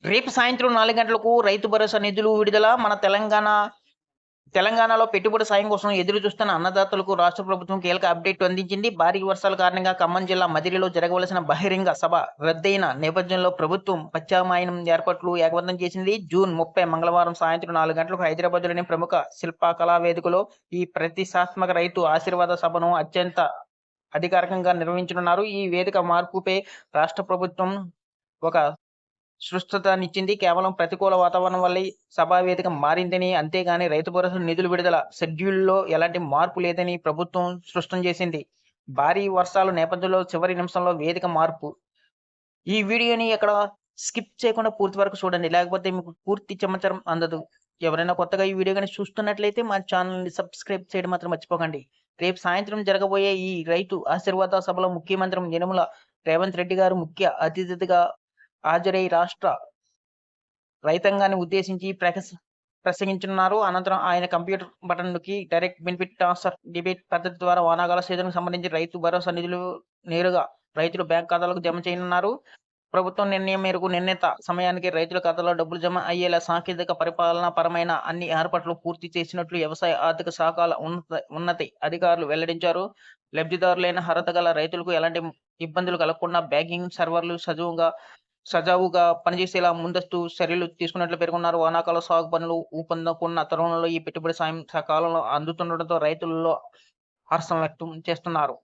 రేపు సాయంత్రం 4 గంటలకు రైతు భరోసా నిధులు విడుదల. మన తెలంగాణలో పెట్టుబడి సాయం కోసం ఎదురు చూస్తున్న అన్నదాతలకు రాష్ట్ర ప్రభుత్వం కీలక అప్డేట్ అందించింది. భారీ వర్షాల కారణంగా ఖమ్మం జిల్లా మదిరిలో జరగవలసిన బహిరంగ సభ రద్దయిన నేపథ్యంలో ప్రభుత్వం ప్రత్యామ్నాయం ఏర్పాట్లు ఏకవంతం చేసింది. జూన్ 30 మంగళవారం సాయంత్రం 4 గంటలకు హైదరాబాద్లోని ప్రముఖ శిల్పకళా వేదికలో ఈ ప్రతిష్టాత్మక రైతు ఆశీర్వాద సభను అత్యంత అధికారికంగా నిర్వహించనున్నారు. ఈ వేదిక మార్పుపై రాష్ట్ర ప్రభుత్వం ఒక స్పష్టతనిచ్చింది. కేవలం ప్రతికూల వాతావరణం వల్లే సభా వేదిక మారిందని, అంతేగాని రైతు భరోసా నిధుల విడుదల షెడ్యూల్‌లో ఎలాంటి మార్పు లేదని ప్రభుత్వం స్పష్టం చేసింది. భారీ వర్షాల నేపథ్యంలో చివరి నిమిషంలో వేదిక మార్పు. ఈ వీడియోని ఎక్కడ స్కిప్ చేయకుండా పూర్తి వరకు చూడండి. లేకపోతే మీకు పూర్తి సమాచారం అందదు. ఎవరైనా కొత్తగా ఈ వీడియో గాని చూస్తున్నట్లయితే మా ఛానల్‌ని సబ్స్క్రైబ్ చేయడం మాత్రం మర్చిపోకండి. రేపు సాయంత్రం జరగబోయే ఈ రైతు ఆశీర్వాద సభలో ముఖ్యమంత్రి యనమల రేవంత్ రెడ్డి గారు ముఖ్య అతిథిగా హాజరై రాష్ట్ర రైతాంగాన్ని ఉద్దేశించి ప్రసంగించనున్నారు. అనంతరం ఆయన కంప్యూటర్ బటన్ నొక్కి డైరెక్ట్ బెనిఫిట్ ట్రాన్స్‌ఫర్ డెబిట్ పద్ధతి ద్వారా వానాకాల సీజన్‌కు సంబంధించి రైతు భరోసా నిధులు నేరుగా రైతుల బ్యాంక్ ఖాతాలకు జమ చేయనున్నారు. ప్రభుత్వం నిర్ణయం మేరకు నిర్ణీత సమయానికి రైతుల ఖాతాలో డబ్బులు జమ అయ్యేలా సాంకేతిక పరిపాలనా పరమైన అన్ని ఏర్పాట్లు పూర్తి చేసినట్లు వ్యవసాయ ఆర్థిక శాఖల ఉన్నత అధికారులు వెల్లడించారు. లబ్ధిదారులైన అర్హత గల రైతులకు ఎలాంటి ఇబ్బందులు కలగకుండా బ్యాంకింగ్ సర్వర్లు సజావుగా పనిచేసేలా ముందస్తు చర్యలు తీసుకున్నట్లు పేర్కొన్నారు. వానాకాల సాగు పనులు ఊపందుకున్న తరుణంలో ఈ పెట్టుబడి సాయం సకాలంలో అందుతుండటంతో రైతుల్లో హర్షం వ్యక్తం చేస్తున్నారు.